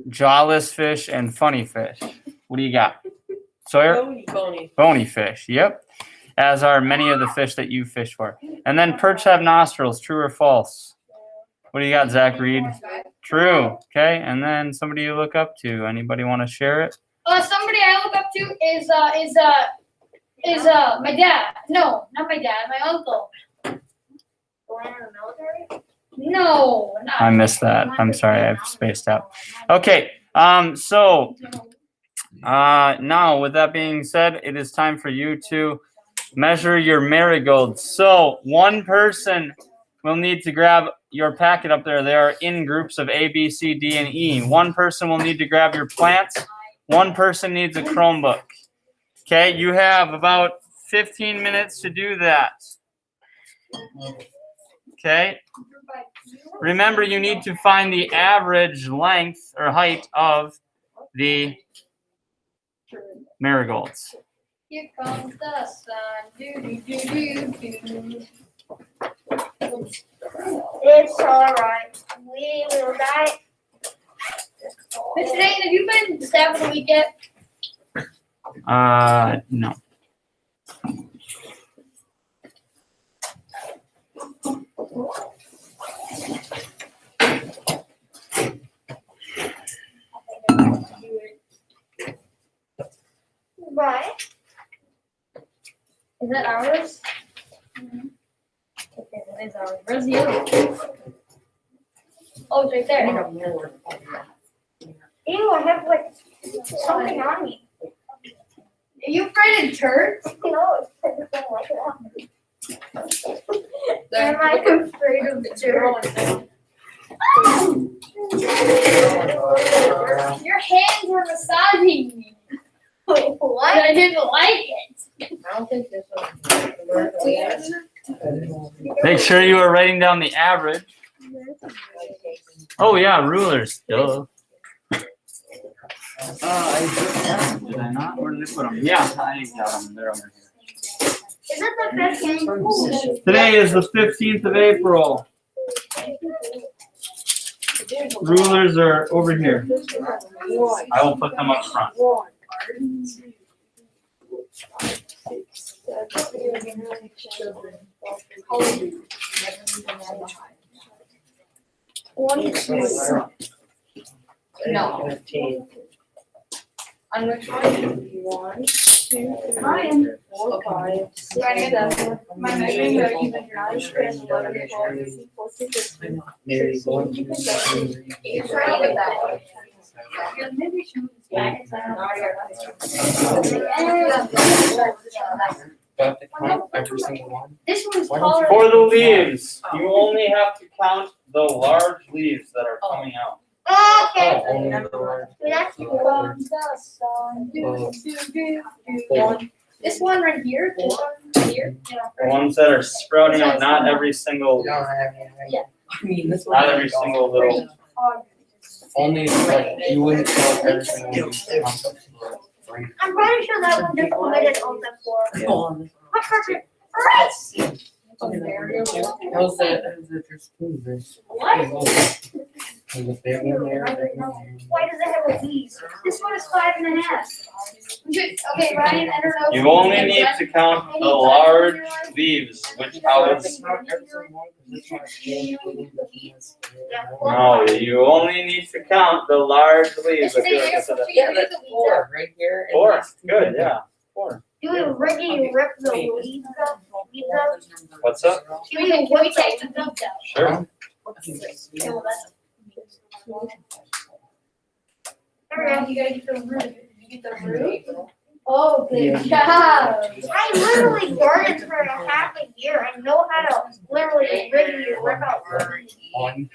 jawless fish, and funny fish. What do you got? Sawyer? Bony fish. Yep. As are many of the fish that you fish for. And then perch have nostrils. True or false? What do you got, Zach Reed? True. Okay. And then somebody you look up to. Anybody want to share it? Somebody I look up to is my dad. No, not my dad. My uncle. The one in the military? No, not. I missed that. I'm sorry. I've spaced out. Okay. So now with that being said, it is time for you to measure your marigolds. So one person will need to grab your packet up there. They are in groups of A, B, C, D, and E. One person will need to grab your plants. One person needs a Chromebook. Okay, you have about 15 minutes to do that. Okay. Remember, you need to find the average length or height of the marigolds. Here comes the sun. Do, do, do, do, do. It's alright. We will die. Mr. Dayton, have you been to staff of the week yet? No. Right. Is that ours? Mm-hmm. Okay, that is ours. Where's the other one? Oh, it's right there. Ew, I have like something on me. Are you afraid of turds? No, it's like the thing like that. Am I afraid of the dirt? Your hands were massaging me. Wait, what? But I didn't like it. I don't think this one. Make sure you are writing down the average. Oh yeah, rulers. Duh. Did I not? Where did I put them? Yeah, I got them. They're over here. Is it the 15th? Today is the 15th of April. Rulers are over here. I will put them up front. 22. No. 15. On which one? 1, 2, 3, 4, 5, 6, 7. My measuring are even 9, 10, 11, 12, 13, 14, 15. Maybe 1, 2, 3. It's right with that one. Got to count every single one. This one's Why don't taller. For the leaves, you only have to count the large leaves that are coming out. Okay. Oh, only the large. That's From the sun. Do, do, do. This one right here. This one right here. The ones that are sprouting out, not every single, You don't have any. Yeah. I mean, this one. not every single little. Only like you wouldn't count every single one. I'm pretty sure that one just committed on the floor. Yeah. What perfect? Right. How's that your spoon, Vince? What? There's a big one there, a big one there. Why does it have a leaves? This one is 5.5. Okay, Ryan, I don't know. You only need to count the large leaves, which covers. No, you only need to count the large leaves. I feel like I said that. Yeah, that's 4 right here. and 4, this- good, yeah, 4. Do we really rip the leaves up? What's up? Can we take the milk out? Sure. Okay, well, that's. There we go. You gotta get the root. Did you get the root? Oh, good job. I literally gardened for a half a year. I know how to literally rip out leaves. 1.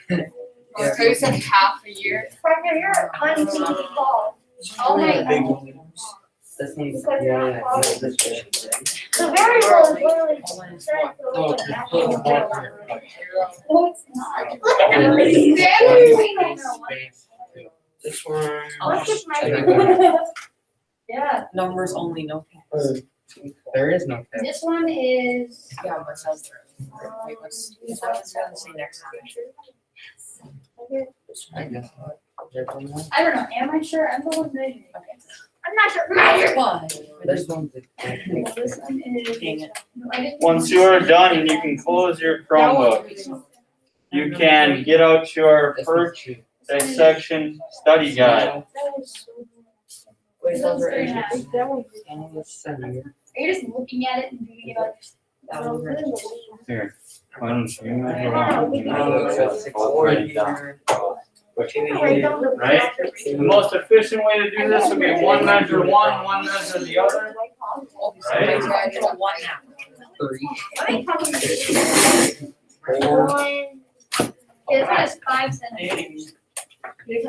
So you said half a year? From your unseen fall. Oh my Big God. one. This one's, yeah, I think this one. The very low is literally Oh, just put them all here. No, it's not. Look at them. This one. Look at and my. then Yeah, Numbers only, no caps. there is no cap. this one is. Yeah, but says there. Wait, let's, that one's gonna say next time. I guess. I don't know, am I sure? I'm the one measuring. I'm not sure. This one's. This one is. No, I didn't. Once you are done, you can close your Chromebook. You can get out your Perch Dissection study guide. Wait, those are Three and a half. Are Are you just looking at it and doing it on Here, why don't you? Right? The most efficient way to do this would be one measure one measure the other. One. This one is 5 centimeters. It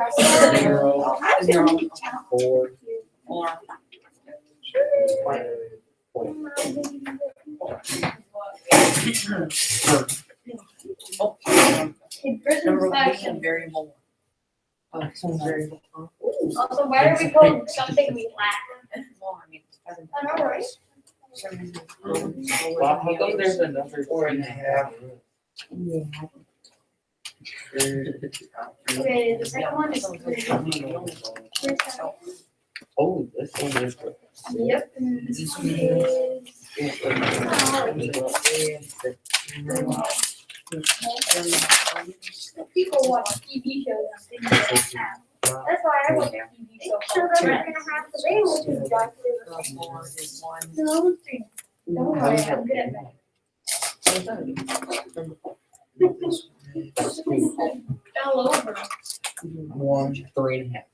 prison's 5 centimeters. Also, why are we calling something we lack? I know, right? Well, how come there's another 4.5? Okay, the second one is 3. Oh, this one is. Yep. And this one is. People watch TV shows and things like that. That's why I was there. TV show Sure, called they're Friends. gonna have to be able to exactly the same. No, 3. Don't worry, I'm good at math. Fell over. 1, 3.5.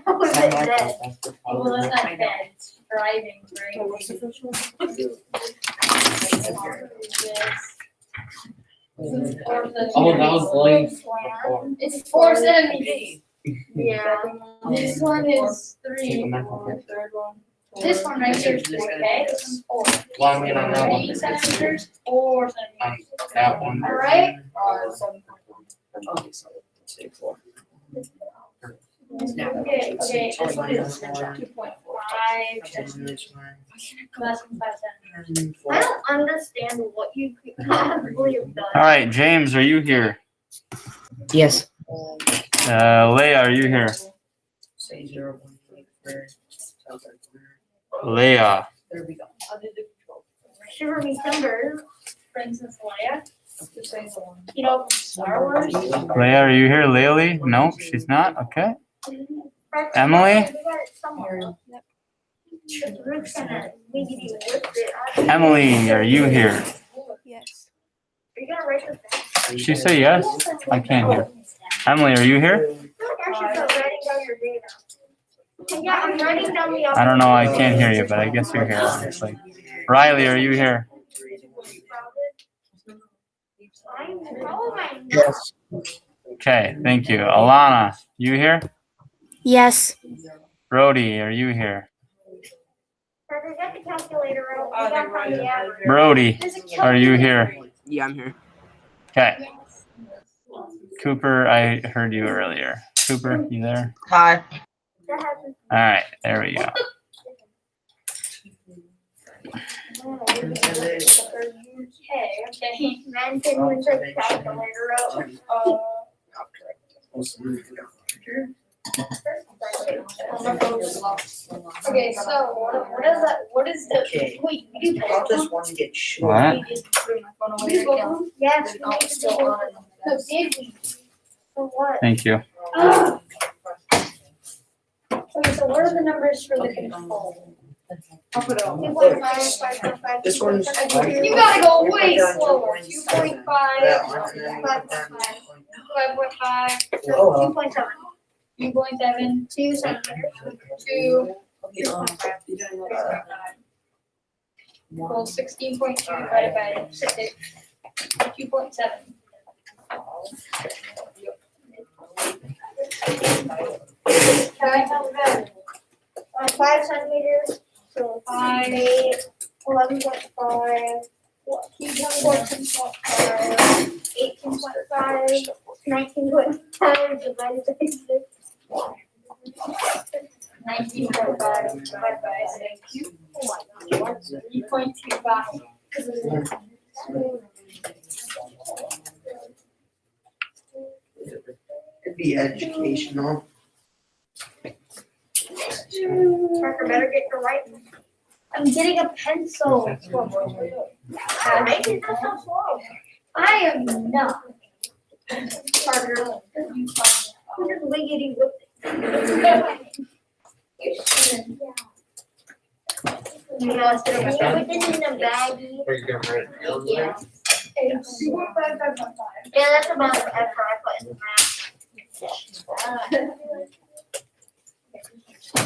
How was it dead? Well, that's not bad. It's driving, right? Oh, that was late. It's 4 centimeters. Yeah. This one is Take 3. a mental. This one right here is 3, okay? This one's 4. Well, I mean, on that 8 one. centimeters, 4 centimeters. That one. All right? Okay, this one is 2.5 centimeters. Less than 5 centimeters. I don't understand what you possibly have done. All right, James, are you here? Yes. Leah, are you here? Say 0, 1, Leah. There we go. Shiver me timbers. Princess Leia. You know, Star Wars. Leah, are you here? Laylee? No, she's not. Okay. Emily? We got it somewhere. The roof's gonna maybe be lifted. Emily, are you here? Yes. Are you gonna write this down? Did she say yes? I can't hear. Emily, are you here? I feel like I should start writing down your data. Yeah, I'm writing down the. I don't know. I can't hear you, but I guess you're here, obviously. Riley, are you here? I'm probably my Yes. Okay, thank you. Alana, you here? Yes. Brody, are you here? Parker, get the calculator out. We gotta find the average. Brody, are you here? Yeah, I'm here. Okay. Cooper, I heard you earlier. Cooper, you there? Hi. That has All right, there we go. Okay. Man, can we take the calculator out? Okay, so what is that? What is the? Okay. Wait, you How does one get short? What? Yes, we need to do it. No, did we? For what? Thank you. Okay, so what are the numbers for the control? 2.5, 5.5. This one's. You gotta go way slower. 2.5, That one, and then 5.5, Oh, 2.7. 2.7, 2 centimeters. 2, 16.2 divided by 6, 2.7. Okay, 5 centimeters. So 5, 8, 11.5, 14.5, 18.5, 19.5 divided by 6. 19.5 divided by 6. 3.25. be educational. Parker better get the right one. I'm getting a pencil. Make it go so slow. I am not. Parker. Who just wiggity whipped it? You know, instead of everything in the baggie. Are you gonna write it down? Yeah. Yeah, that's about the effort I put in the math.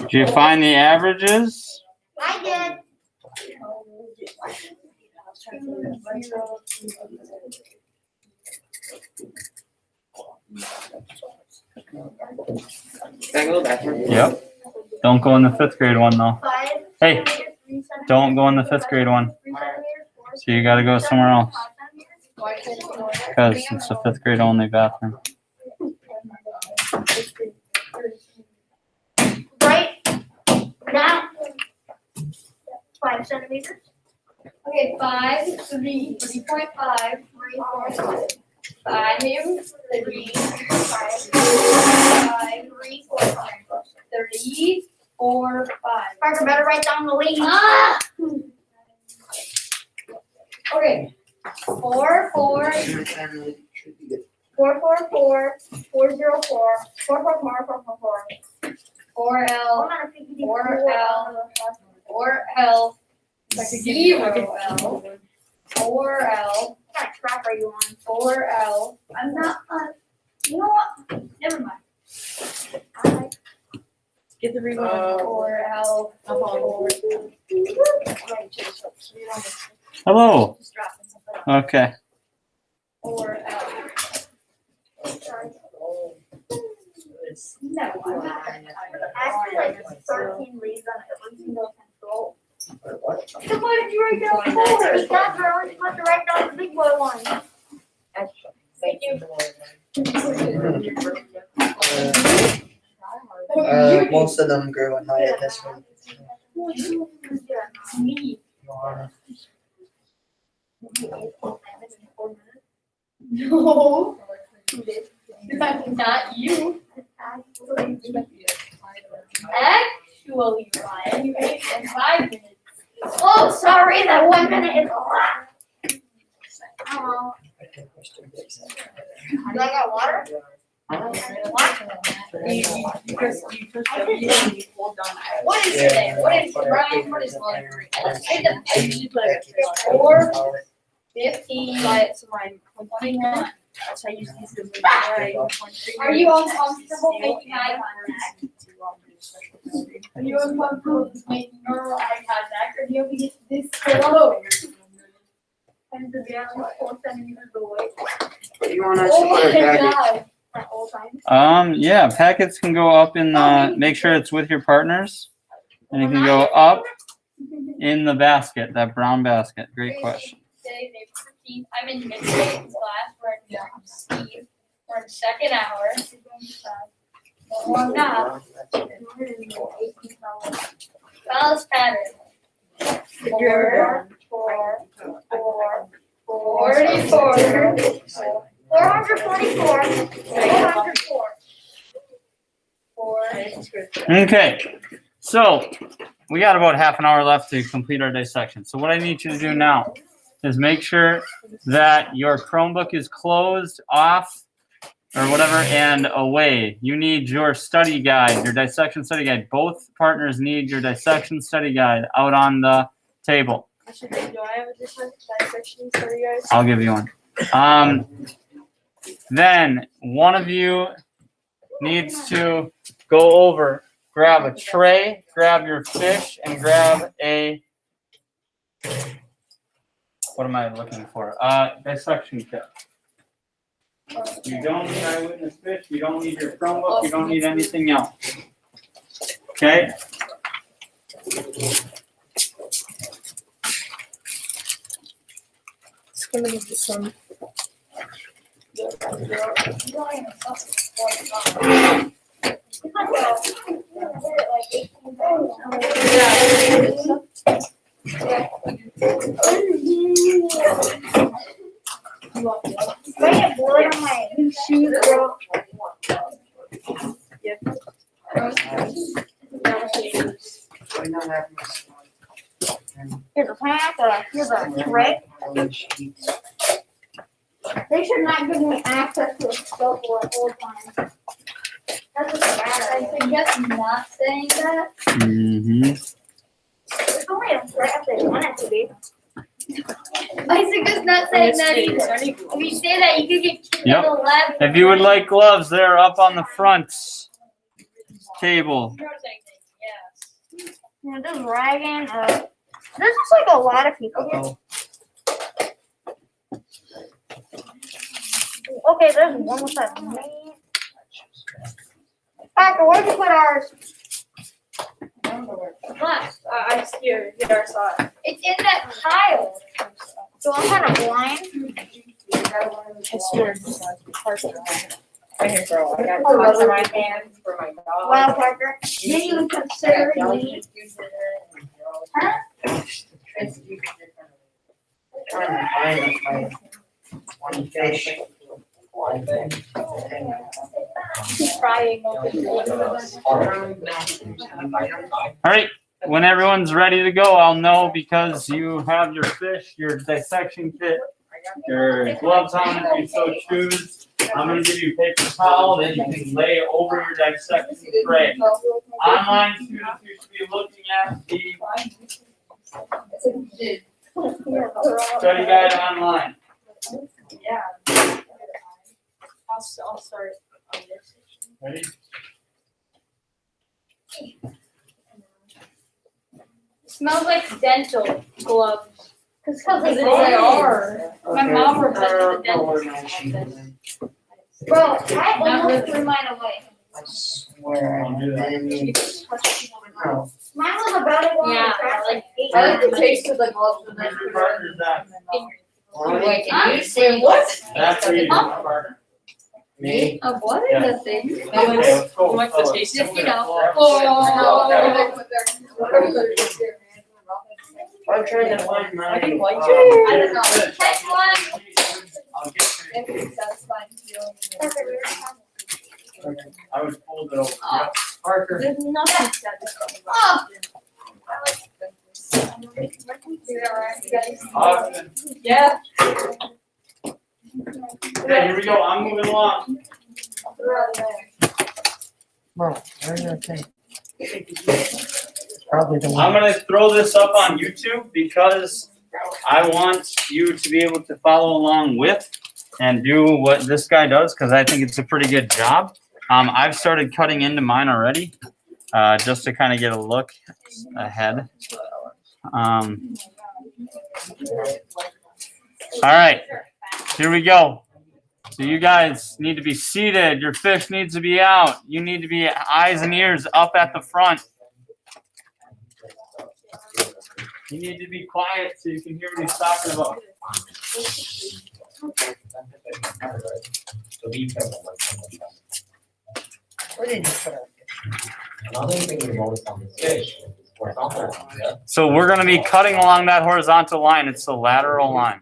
Did you find the averages? I did. Can I go to the bathroom? Yep. Don't go in the 5th grade one though. 5 Hey, centimeters, 3 centimeters, Don't go in the 5th grade one. 3 centimeters, 4 So you gotta go somewhere else. 5 centimeters. Because it's a 5th grade only bathroom. Right now, 5 centimeters. Okay, 5, 3, 3.5, 5, 3, 3, 4, 5. Parker better write down the lead. Ah! Okay. 4, 4, 444, 404, 444, 444. 4L, I'm gonna figure these 4L, 4L, 0L, 4L, What kind of crap are you on? 4L. I'm not, you know what? Never mind. Get the remote. 4L, 4. Hello. Just dropping something. Okay. 4L. No, I'm not. Actually, like 13 leaves on every single control. So why did you write down 4? Because we're only supposed to write down the big boy one. Thank you. Most of them grew in height at this one. Me. No. Not you. Actually, Ryan, you ate in 5 minutes. Oh, sorry, that 1 minute is a lot. Oh. Do I got water? What is today? What is Ryan? What is lunch? Let's say the I usually put it at 4, 15, 21. That's how I use these as Are you uncomfortable making eye contact? Are you uncomfortable with making normal eye contact, or do you have to get this close? And to be honest, 4 centimeters away. You want us to Oh put my it back? god. At all times. Yeah, packets can go up in the, make sure it's with your partners. And it can go up in the basket, that brown basket. Great question. Today, April 15th, I'm in mid-grade class, we're in Steve, we're in second hour. No, I'm not. Spells pattern. 4, 44. 444. 404. 4. Okay, so we got about half an hour left to complete our dissection. So what I need you to do now is make sure that your Chromebook is closed, off, or whatever, and away. You need your study guide, your dissection study guide. Both partners need your dissection study guide out on the table. Do I have a dissection for you guys? I'll give you one. Then one of you needs to go over, grab a tray, grab your fish, and grab a, what am I looking for? Dissection kit. You don't need eyewitness fish, you don't need your Chromebook, you don't need anything else. Okay? It's gonna get this one. I get blood on my shoes, bro. Here's a pack, here's a trick. They should not give me access to a scope or a whole time. That's just bad. I suggest not saying that. Mm-hmm. It's only a threat if they want it to be. I suggest not saying that either. If you say that, you could get kicked Yep. in the lab. If you would like gloves, they're up on the front table. Yeah, this Dragon, there's just like a lot of people here. Okay, there's one with that name. Packer, where'd you put ours? I just here I saw it. It's in that pile. So I'm kind of blind. It's yours. Right here, girl. I got Oh, lots really? in my hands for my dog. Wow, Parker. Didn't even consider me. Huh? Trying to find my one fish. Trying. All right. When everyone's ready to go, I'll know because you have your fish, your dissection kit, your gloves on if you so choose. I'm going to give you a paper towel that you can lay over your dissection tray. Online students, you should be looking at the study guide online. I'll start on this. Ready? Smells like dental gloves. Because They they are. My mom requested the dentist. Bro, I almost threw mine away. I swear. And no. Mine was about to go in the Yeah, trash like- like 8 I like the times. taste of the gloves with Where's your partner's at? Wait, Huh? you say what? That's where you Huh? partner. Me? Of what Yeah. is the thing? Okay, let's go. What's the taste Just, of you it? know. I'm trying to find my. I didn't like it. I don't know. Check one. I'll get to it. I would fold it over. Yep. Parker. There's nothing satisfying Oh. Austin. Yeah. Okay, here we go. I'm moving along. Bro, where are your thing? Probably the I'm one. gonna throw this up on YouTube because I want you to be able to follow along with and do what this guy does because I think it's a pretty good job. I've started cutting into mine already, just to kind of get a look ahead. All right, here we go. So you guys need to be seated. Your fish needs to be out. You need to be eyes and ears up at the front. You need to be quiet so you can hear what he's talking about. Where did you put it? Another thing we noticed on this fish is horizontal. Yeah. So we're going to be cutting along that horizontal line. It's the lateral line.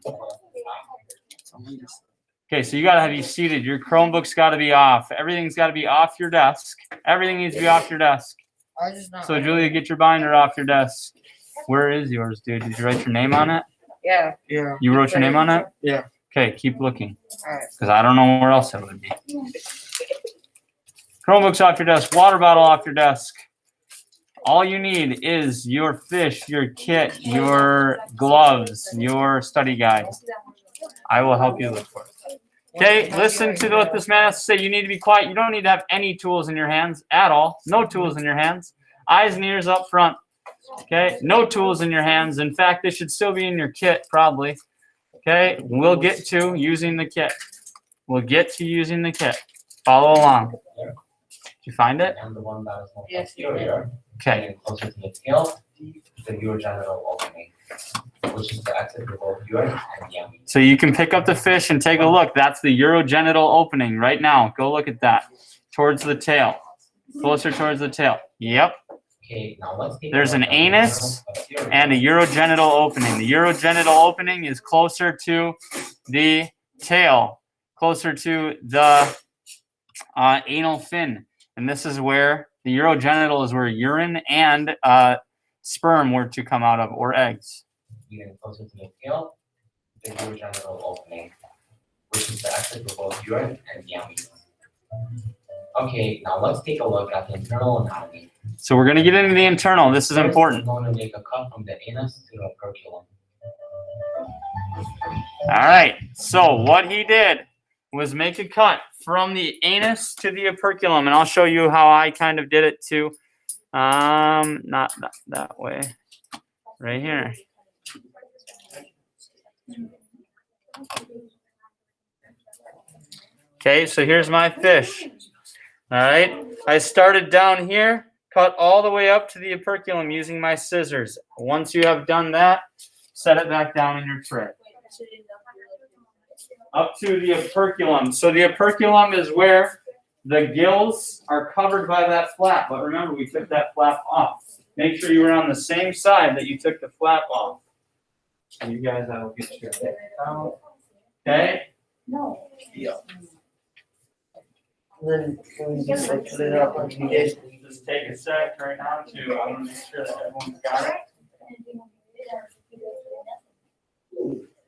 Okay, so you got to have you seated. Your Chromebook's got to be off. Everything's got to be off your desk. Everything needs to be off your desk. I just not. So Julia, get your binder off your desk. Where is yours, dude? Did you write your name on it? Yeah. Yeah. You wrote your name on it? Yeah. Okay, keep looking. Alright. Because I don't know where else it would be. Chromebooks off your desk. Water bottle off your desk. All you need is your fish, your kit, your gloves, your study guide. I will help you look for it. Okay, listen to what this man has to say. You need to be quiet. You don't need to have any tools in your hands at all. No tools in your hands. Eyes and ears up front. Okay, no tools in your hands. In fact, they should still be in your kit, probably. Okay, we'll get to using the kit. We'll get to using the kit. Follow along. Did you find it? And the one that is more Yes. posterior, Okay. and closer to the tail, the urogenital opening, which is the exit for both urine and yummy. So you can pick up the fish and take a look. That's the urogenital opening right now. Go look at that. Towards the tail. Closer towards the tail. Yep. Okay, now let's take There's a an look at the anus posterior. And a urogenital opening. The urogenital opening is closer to the tail, closer to the anal fin. And this is where The urogenital is where urine and sperm were to come out of, or eggs. Even closer to the tail, the urogenital opening, which is the exit for both urine and yamis. Okay, now let's take a look at the internal anatomy. So we're going to get into the internal. This is First, important. we're going to make a cut from the anus to the operculum. All right. So what he did was make a cut from the anus to the operculum, and I'll show you how I kind of did it too. Not that way. Right here. Okay, so here's my fish. All right. I started down here, cut all the way up to the operculum using my scissors. Once you have done that, set it back down in your tray. Up to the operculum. So the operculum is where the gills are covered by that flap. But remember, we took that flap off. Make sure you were on the same side that you took the flap off. And you guys, I will get you out. Okay? No. Yeah. And then can we just like put it up like you did? Just take a sec right now to, I want to make sure that everyone's got it.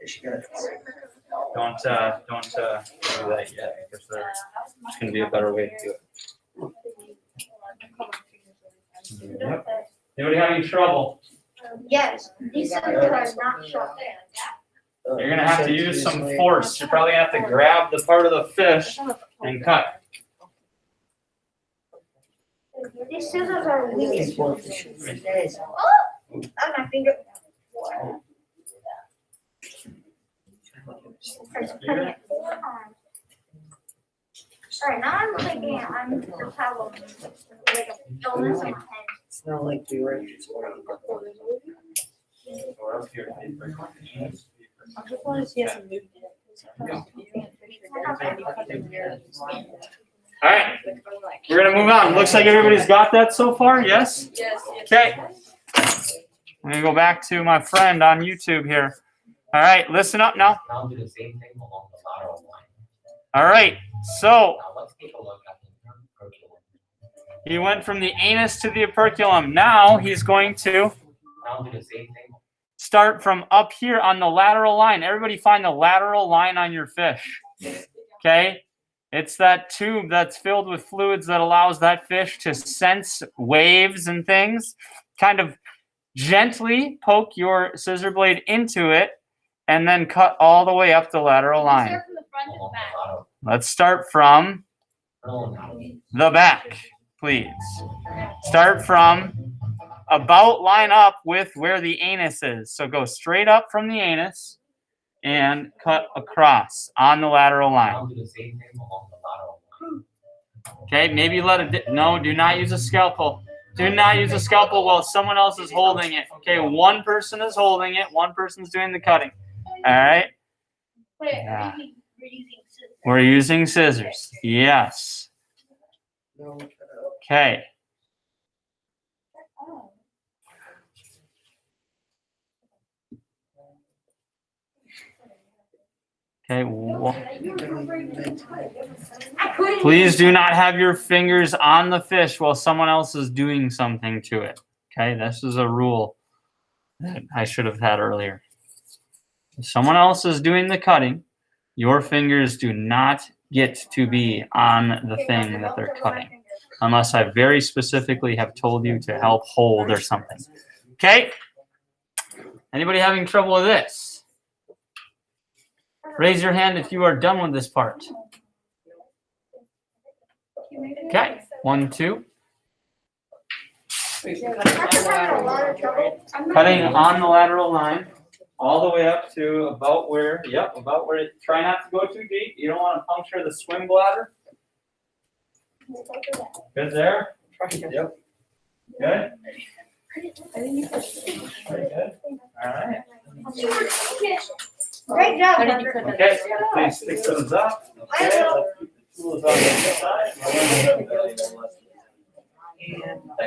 She got it. Don't do that yet, because there's going to be a better way to do it. Yep. Anybody having trouble? Yes, these scissors are not sharp. You're going to have to use some force. You're probably going to have to grab the part of the fish and cut. These scissors are weak. Oh, on my finger. Alright, now I'm thinking I'm just have like a illness in my head. It's not like we were. I just want to see us move. All right, we're going to move on. Looks like everybody's got that so far, yes? Yes. Okay. I'm going to go back to my friend on YouTube here. All right, listen up now. Now do the same thing along the lateral line. All right, so Now let's take a look at the operculum. he went from the anus to the operculum. Now he's going to Now do the same thing. start from up here on the lateral line. Everybody find the lateral line on your fish. Okay? It's that tube that's filled with fluids that allows that fish to sense waves and things. Kind of gently poke your scissor blade into it and then cut all the way up the lateral line. Start from the front to the Along back. the lateral Let's start from internal anatomy. the back, please. Start from about line up with where the anus is. So go straight up from the anus and cut across on the lateral line. Now do the same thing along the lateral line. Okay, maybe let it, no, do not use a scalpel. Do not use a scalpel while someone else is holding it. Okay, one person is holding it, one person's doing the cutting. All right, Wait, Yeah. we're using scissors. we're using scissors. Yes. No, Okay. Okay, please do not have your fingers on the fish while someone else is doing something to it. Okay, this is a rule that I should have had earlier. If someone else is doing the cutting, your fingers do not get to be on the thing that they're cutting, unless I very specifically have told you to help hold or something. Okay? Anybody having trouble with this? Raise your hand if you are done with this part. Okay, 1, 2. I'm just having a lot of trouble. Cutting on the lateral line, all the way up to about where, yep, about where, try not to go too deep. You don't want to puncture the swim bladder. Good there? Yep. Good? Very good. All right. Great job, How did you Parker. cut that? Okay, please stick those up. Okay, let's keep the tools on the side.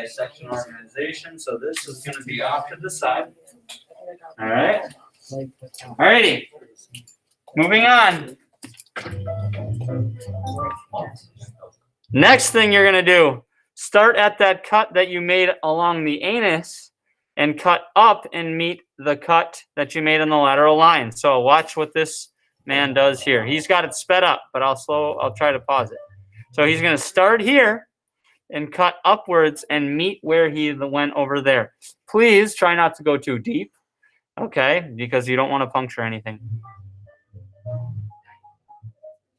Dissection organization, so this is going to be off to the side. All right. Alrighty. Moving on. Next thing you're going to do, start at that cut that you made along the anus and cut up and meet the cut that you made on the lateral line. So watch what this man does here. He's got it sped up, but I'll try to pause it. So he's going to start here and cut upwards and meet where he went over there. Please try not to go too deep, okay? Because you don't want to puncture anything.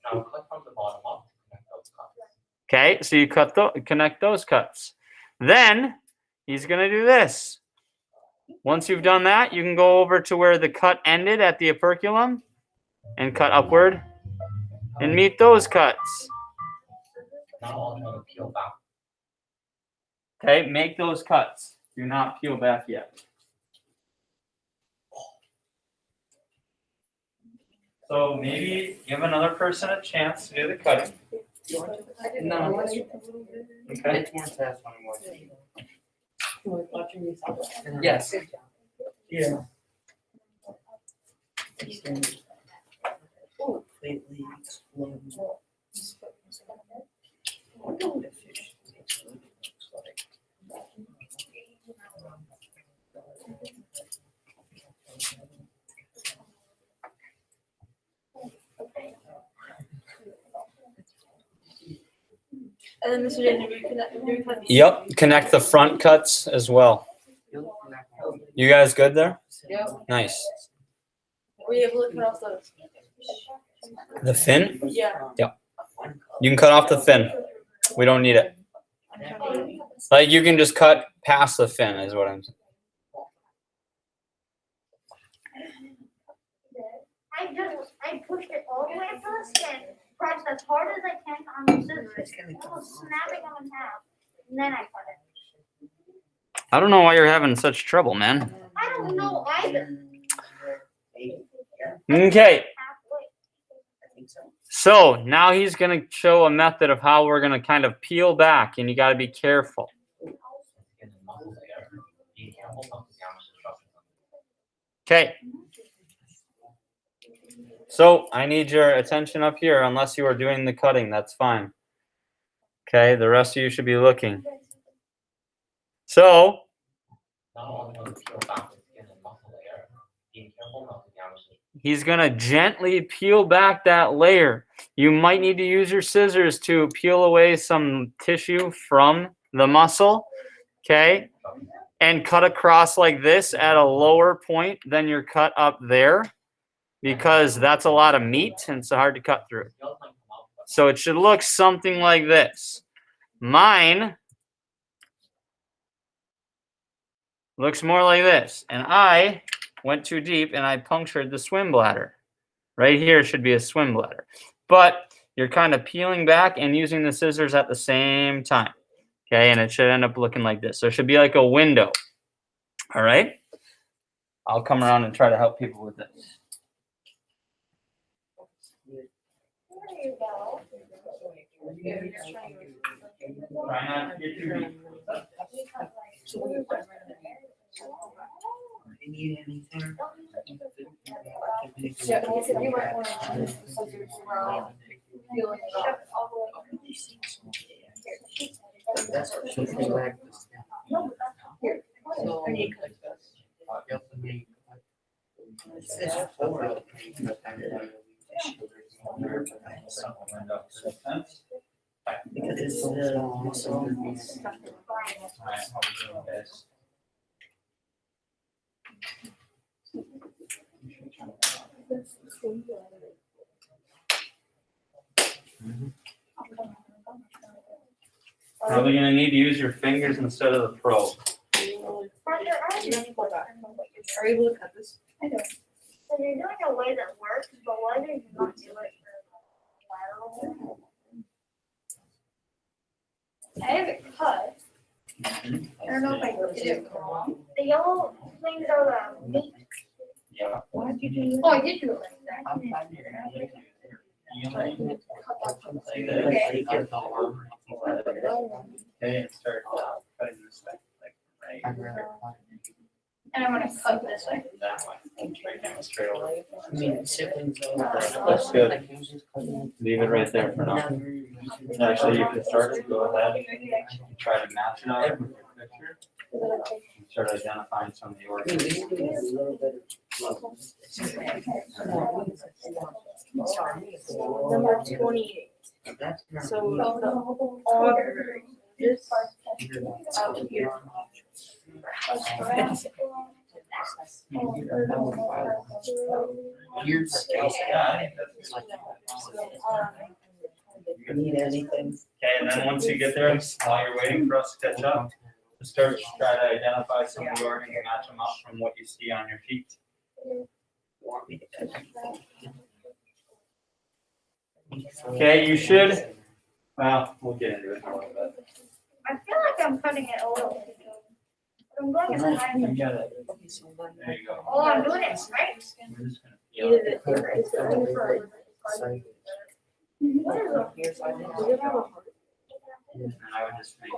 Now cut from the bottom up to connect those cuts. Okay, so you connect those cuts. Then he's going to do this. Once you've done that, you can go over to where the cut ended at the operculum and cut upward and meet those cuts. Now I'll try to peel back. Okay, make those cuts. Do not peel back yet. So maybe give another person a chance to do the cutting. No, Okay. it's more fast when I'm watching. Watching yourself. Yes. Yeah. Completely explode. And then Mr. Dayton, do we cut these? Yep, connect the front cuts as well. You guys good there? Yep. Nice. Were you able to cut off those? The fin? Yeah. You can cut off the fin. We don't need it. Like you can just cut past the fin is what I'm saying. I pushed it all the way first and pressed as hard as I can on the scissors, almost snapping them in half, and then I cut it. I don't know why you're having such trouble, man. I don't know either. Okay, Halfway. so now he's gonna show a method of how we're gonna kind of peel back, and you gotta be careful. In the muscle layer, being careful not to damage the structure. Okay. So I need your attention up here, unless you are doing the cutting, that's fine. Okay, the rest of you should be looking. So Now I'm going to peel back the skin and muscle layer, being careful not to damage the he's gonna gently peel back that layer. You might need to use your scissors to peel away some tissue from the muscle, okay? And cut across like this at a lower point than your cut up there, because that's a lot of meat and it's hard to cut through. So it should look something like this. Mine looks more like this. And I went too deep and I punctured the swim bladder. Right here should be a swim bladder. But you're kind of peeling back and using the scissors at the same time. Okay, and it should end up looking like this. So it should be like a window. All right? I'll come around and try to help people with this. There you go. Try not to get too deep. You need anything? Yeah, he said you might want to use the scissors around peeling it off. That's what she'll say back. So, And you cut this. it's for because it's the muscle. Probably gonna need to use your fingers instead of the probe. Are you able to cut this? So you're doing a way that works, but why did you not do it for lateral? I have it cut. I don't know if I did it wrong. The yellow things are the meat. Yeah. Why did you do it? Oh, I did do it like that. I'm fine here. Okay, and start cutting this back like right And I want to cut this way. that way. Straight down, straight over. I mean, siblings. That's good. Leave it right there for now. Actually, you can start it, go ahead, and try to match it up with your picture. Start identifying some of the organs. Number 28. So the order is out here. Here's need anything. Okay, and then once you get there, while you're waiting for us to catch up, just start to try to identify some of the organs and match them up from what you see on your feet. Want me to Okay, you should, well, we'll get into it in a little bit. I feel like I'm cutting it a little. I'm going as high as I You can. got it. There you go. Oh, I'm doing it, right? We're just gonna feel it. What is it? Here's I And I would just make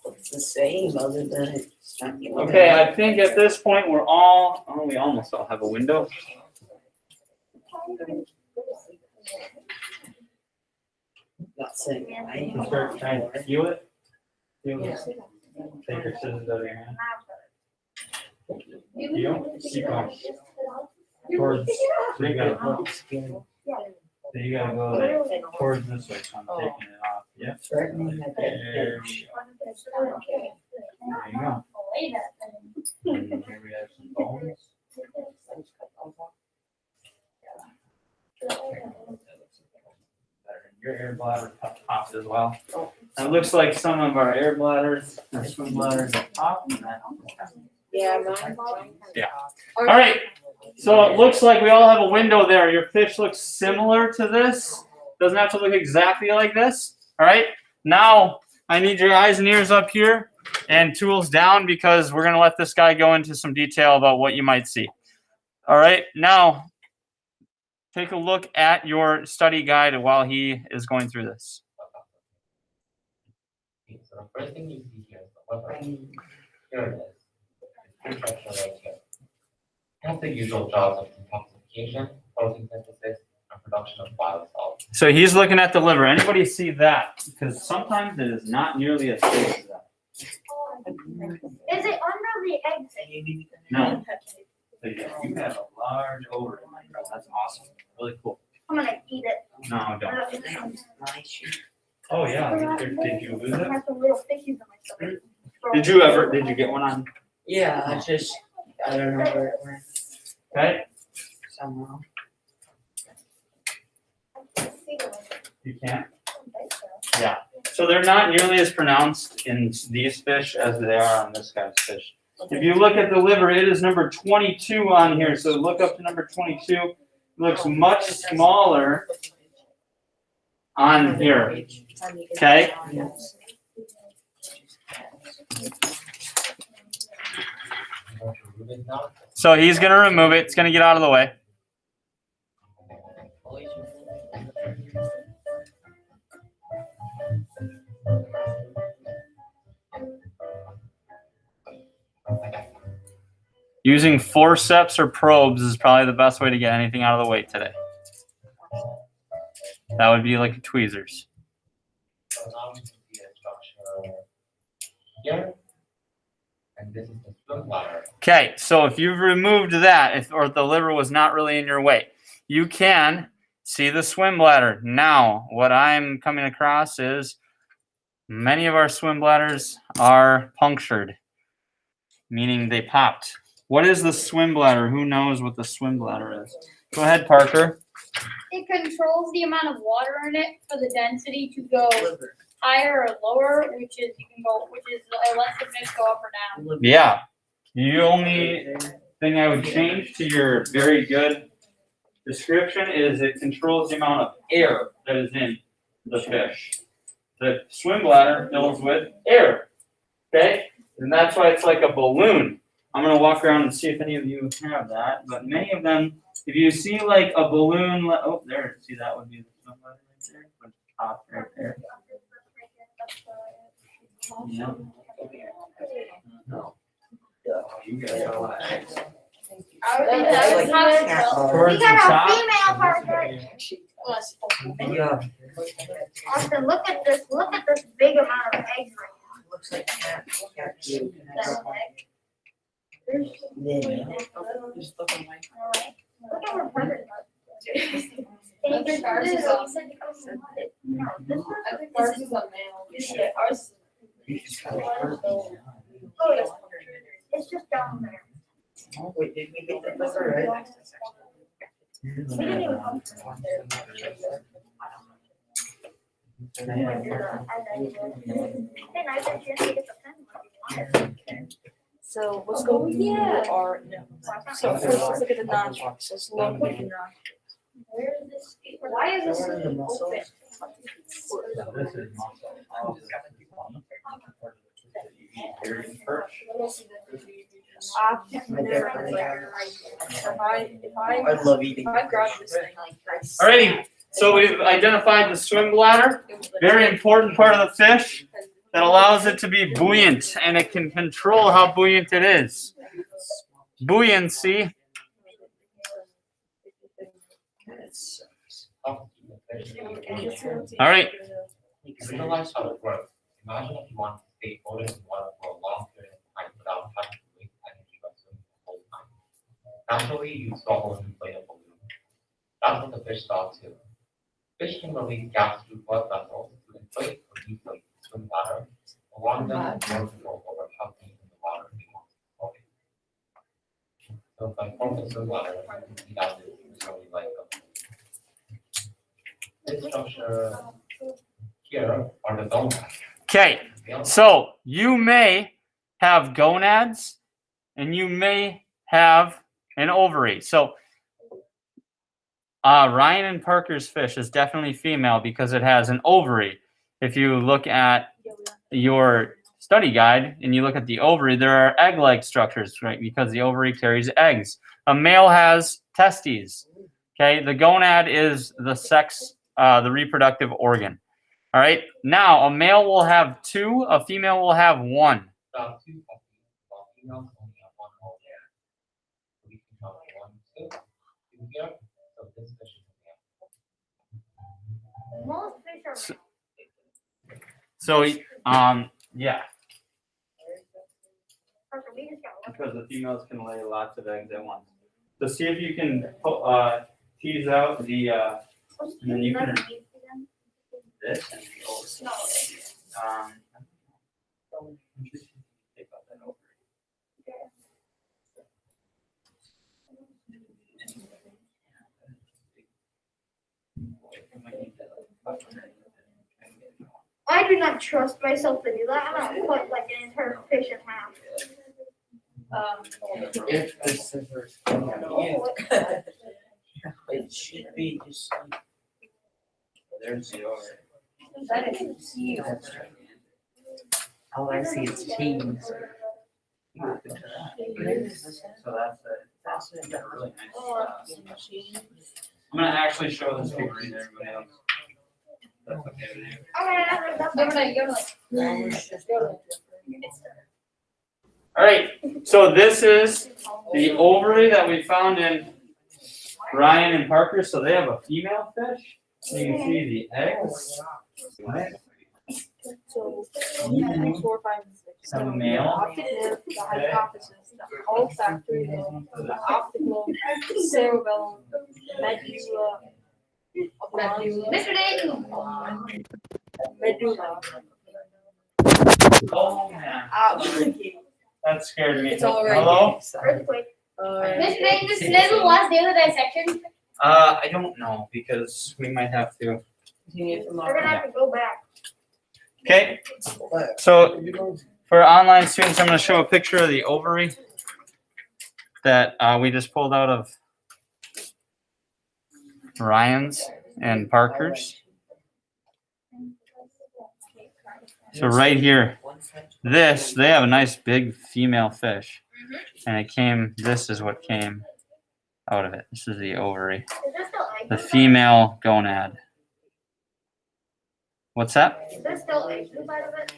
It's the same, other than it's not. Okay, I think at this point, we almost all have a window. Not saying I You am. can start trying to feel it. Feel it. Take your scissors out of your hand. Feel, keep going. Towards, so you gotta go like, towards this way, so I'm taking it off, yeah. Threatening that There we go. There you go. And here we have some bones. Your air bladder pops as well. It looks like some of our air bladders, our swim bladders are popped. And that. Yeah, mine. Yeah. All right. So it looks like we all have a window there. Your fish looks similar to this. Doesn't have to look exactly like this. All right. Now I need your eyes and ears up here and tools down because we're going to let this guy go into some detail about what you might see. All right. Now take a look at your study guide while he is going through this. Okay, so the first thing you see here is the liver. Here it is. It's structure right here. It has the usual jobs of detoxification, protein synthesis, and production of bile salts. So he's looking at the liver. Anybody see that? Because sometimes it is not nearly as big as that. Is it under the egg? No. So you have a large ovary. That's awesome. Really cool. I'm gonna eat it. No, don't. Nice. Oh yeah. Did you lose I it? have some little fishies in my stomach. Did you get one on? Yeah, I don't know where it went Okay. somehow. You can't. Yeah. So they're not nearly as pronounced in these fish as they are on this guy's fish. If you look at the liver, it is number 22 on here. So look up to number 22. It looks much smaller on here. Okay. I'm going to remove it now. So he's going to remove it. It's going to get out of the way. Using forceps or probes is probably the best way to get anything out of the way today. That would be like tweezers. So now we can see the structure here. And this is the swim bladder. Okay, so if you've removed that, or the liver was not really in your way, you can see the swim bladder. Now, what I'm coming across is many of our swim bladders are punctured, meaning they popped. What is the swim bladder? Who knows what the swim bladder is? Go ahead, Parker. It controls the amount of water in it for the density to go higher or lower, which is lets the fish go up or down. Yeah. The only thing I would change to your very good description is it controls the amount of air that is in the fish. The swim bladder fills with air. Okay? And that's why it's like a balloon. I'm going to walk around and see if any of you have that. But many of them, if you see like a balloon, oh, there, see that would be the swim bladder right there. With top right there. Yeah. You guys got a lot of eggs. I would think That's that's like- not Towards We the got top. a female partner. Yeah. Austin, look at this big amount of eggs right Looks like cat cute. now. Yeah. Just look at my. Look at her partner. think ours is on- No, this one. I think ours is a male. Yeah, ours. Oh, yeah. It's just down there. Wait, did we get the flipper right? We didn't even come from there. Then I bet you didn't get the pen. So let's go with our, so first let's look at the non-toxic, let's look at the non. Where is this? Why is this open? This is muscle. Perch. I've never, like, if I I love eating. grab this thing, like, I. Alrighty, so we've identified the swim bladder, very important part of the fish that allows it to be buoyant and it can control how buoyant it is. Buoyancy. All right. Visualize how it works. Imagine if you want to stay floating in water for a long period of time without having to waste energy by swimming the whole time. Naturally, you swallow and inflate a balloon. That's what the fish saw too. Fish can release gas through blood vessels to inflate or deflate the swim bladder, allowing them more control over how deep in the water they want to float. So if I form the swim bladder, you can see that it's really like this structure here are the gonads. Okay, so you may have gonads and you may have an ovary. So Ryan and Parker's fish is definitely female because it has an ovary. If you look at your study guide and you look at the ovary, there are egg-like structures, right? Because the ovary carries eggs. A male has testes. Okay, the gonad is the sex, the reproductive organ. All right, now a male will have two, a female will have one. About two puppies, while females only have one whole pair. So we can count 1, 2 here. So this fish is a male. Most fish are. So, yeah, Parker, we just got one. because the females can lay lots of eggs at once. So see if you can tease out the and then you can this and the ovary. Take out that ovary. I do not trust myself to do that. I'm gonna put like an entire fish in half. If the scissors. It should be just. There's your. That is huge. All I see is cheese. So that's a really nice. I'm gonna actually show this figure to everybody else. That's okay with you. All right, so this is the ovary that we found in Ryan and Parker. So they have a female fish. You can see the eggs. So, 3, 4, 5, 6. Have a male. Optic nerve, the hypothesis, the olfactory lobe, the optic lobe, cerebellum, medulla, Mr. Dayton. medulla. Oh man, Okay. that scared me. It's all right. Hello? Earthquake. Mr. Dayton, this is the last day of the dissection. I don't know because we might have to. We're gonna have to go back. Okay, so for online students, I'm going to show a picture of the ovary that we just pulled out of Ryan's and Parker's. So right here, this, they have a nice big female fish. And it came, this is what came out of it. This is the ovary. Is there still eggs? The female gonad. What's that? Is there still eggs inside of it?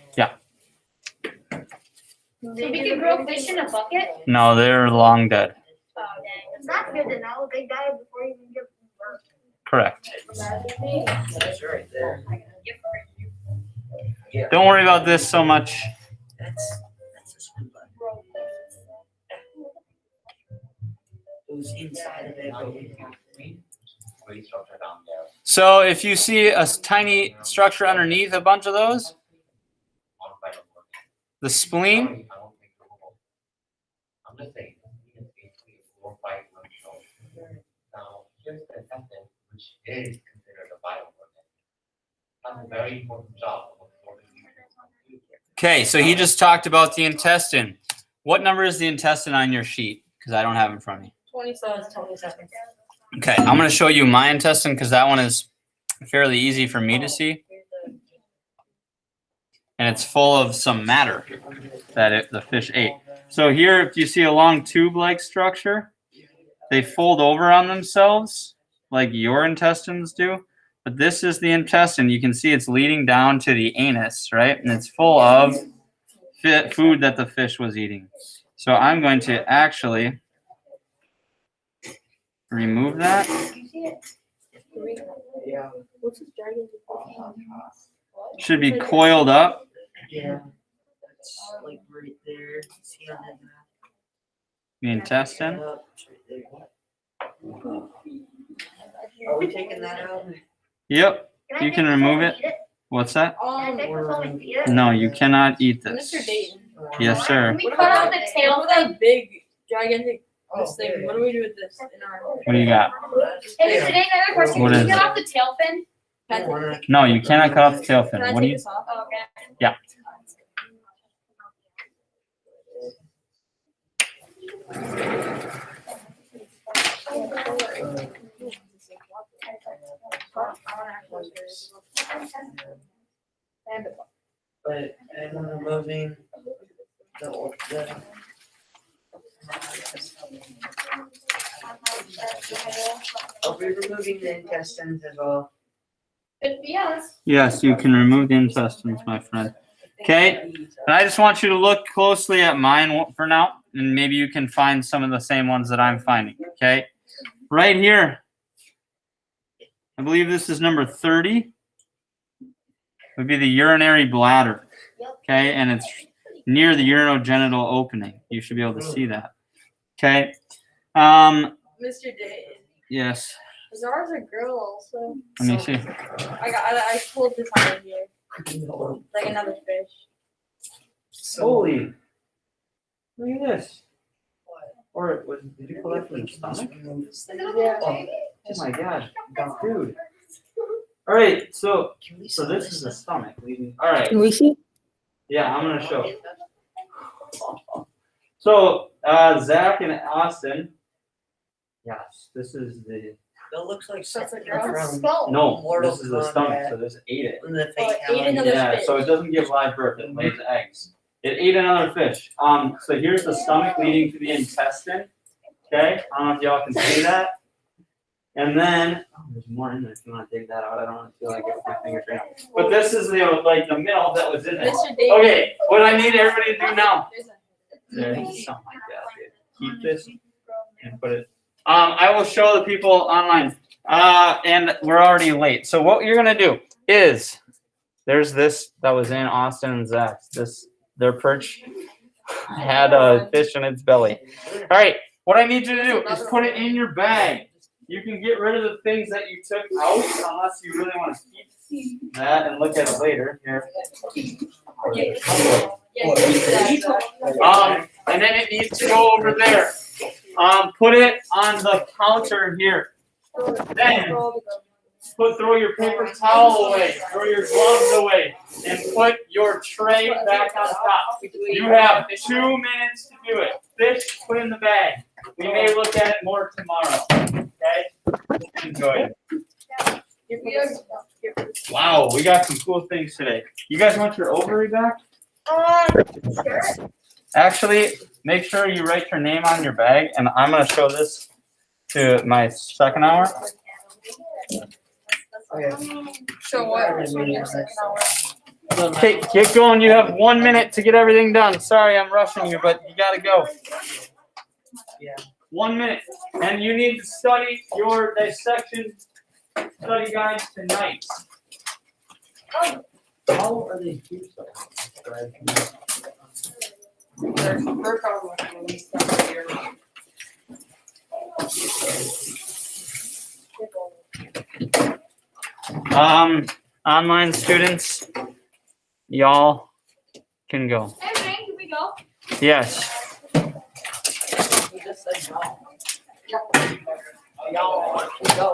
So we can grow fish in a bucket? No, they're long dead. Oh, dang. That's good to know. They died before you even give them birth. Correct. That's right there. Don't worry about this so much. That's a swim button. It was inside of it. but we- Great structure down there. So if you see a tiny structure underneath a bunch of those, On vital organ. the spleen, Sorry, I don't think so. I'm just saying, this is basically a 4-5 lymph node. Now, here's the intestine, which is considered a vital organ. Has a very important job of absorbing nutrients. okay, so he just talked about the intestine. What number is the intestine on your sheet? Because I don't have it in front of me. 27. Okay, I'm going to show you my intestine because that one is fairly easy for me to see. And it's full of some matter that the fish ate. So here, if you see a long tube-like structure, they fold over on themselves like your intestines do. But this is the intestine. You can see it's leading down to the anus, right? And it's full of food that the fish was eating. So I'm going to actually remove that. Yeah. What's this dragon? Should be coiled up. Yeah. That's like right there. See on that map? The intestine. Up, it's right there. Are we taking that out? Yep. I You can take this remove home and it. eat it? What's that? Can I take this home and eat it? No, you cannot eat this. Mr. Dayton. Yes, sir. Can we cut out the tail What about thing? that big, gigantic, Oh, this thing? What do we do with this in our? What do you got? Hey, Mr. Dayton, another question. What Can is you cut it? off the tail fin? Can I No, you cannot cut off the tail fin. can I What do take you? this off? Oh, okay. But I'm removing the I'll be removing the intestines as well. Good for us. Yes, you can remove the intestines, my friend. Okay. And I just want you to look closely at mine for now, and maybe you can find some of the same ones that I'm finding. Okay. Right here. I believe this is number 30. Would be the urinary bladder. Okay, and it's near the urinogenital opening. You should be able to see that. Okay. Mr. Dayton, Yes. is ours a grill also? Let me see. I pulled this out of here, like another fish. Holy. Look at this. Or did you pull that from the stomach? Yeah. Oh my god, dude. All right, so this is the stomach leading. All right. Can we see? Yeah, I'm gonna show. So Zach and Austin. Yes, this is the. It looks like That's a something girl. from Skull. No, Mortal this is the stomach. Kombat. So this ate it. the Oh, it ate fatality. another Yeah, fish. so it doesn't give live birth. It lays eggs. It ate another fish. So here's the stomach leading to the intestine. Okay, I don't know if y'all can see that. And then there's more in there. If you want to dig that out, I don't want to feel like it with my fingers right now. But this is the middle that was in there. Mr. Dayton. Okay, what I need everybody to do now. There's a- There's something like that. Dude. Keep this and put it. I will show the people online. And we're already late. So what you're gonna do is there's this that was in Austin and Zach's. Their perch had a fish in its belly. All right, what I need you to do is put it in your bag. You can get rid of the things that you took out unless you really want to keep that and look at it later. Here. And then it needs to go over there. Put it on the counter here. Then throw your paper towel away, throw your gloves away, and put your tray back on top. You have 2 minutes to do it. Fish, put in the bag. We may look at it more tomorrow. Okay? Enjoy it. Wow, we got some cool things today. You guys want your ovary back? Sure. Actually, make sure you write your name on your bag, and I'm going to show this to my second hour. Okay. So what? So your second hour. Okay, get going. You have 1 minute to get everything done. Sorry, I'm rushing you, but you gotta go. Yeah. 1 minute. And you need to study your dissection study guide tonight. How are they huge though? There's the first one when we start here. Online students, y'all can go. Hey, Rain, can we go? Yes. We just said no. Y'all, we go.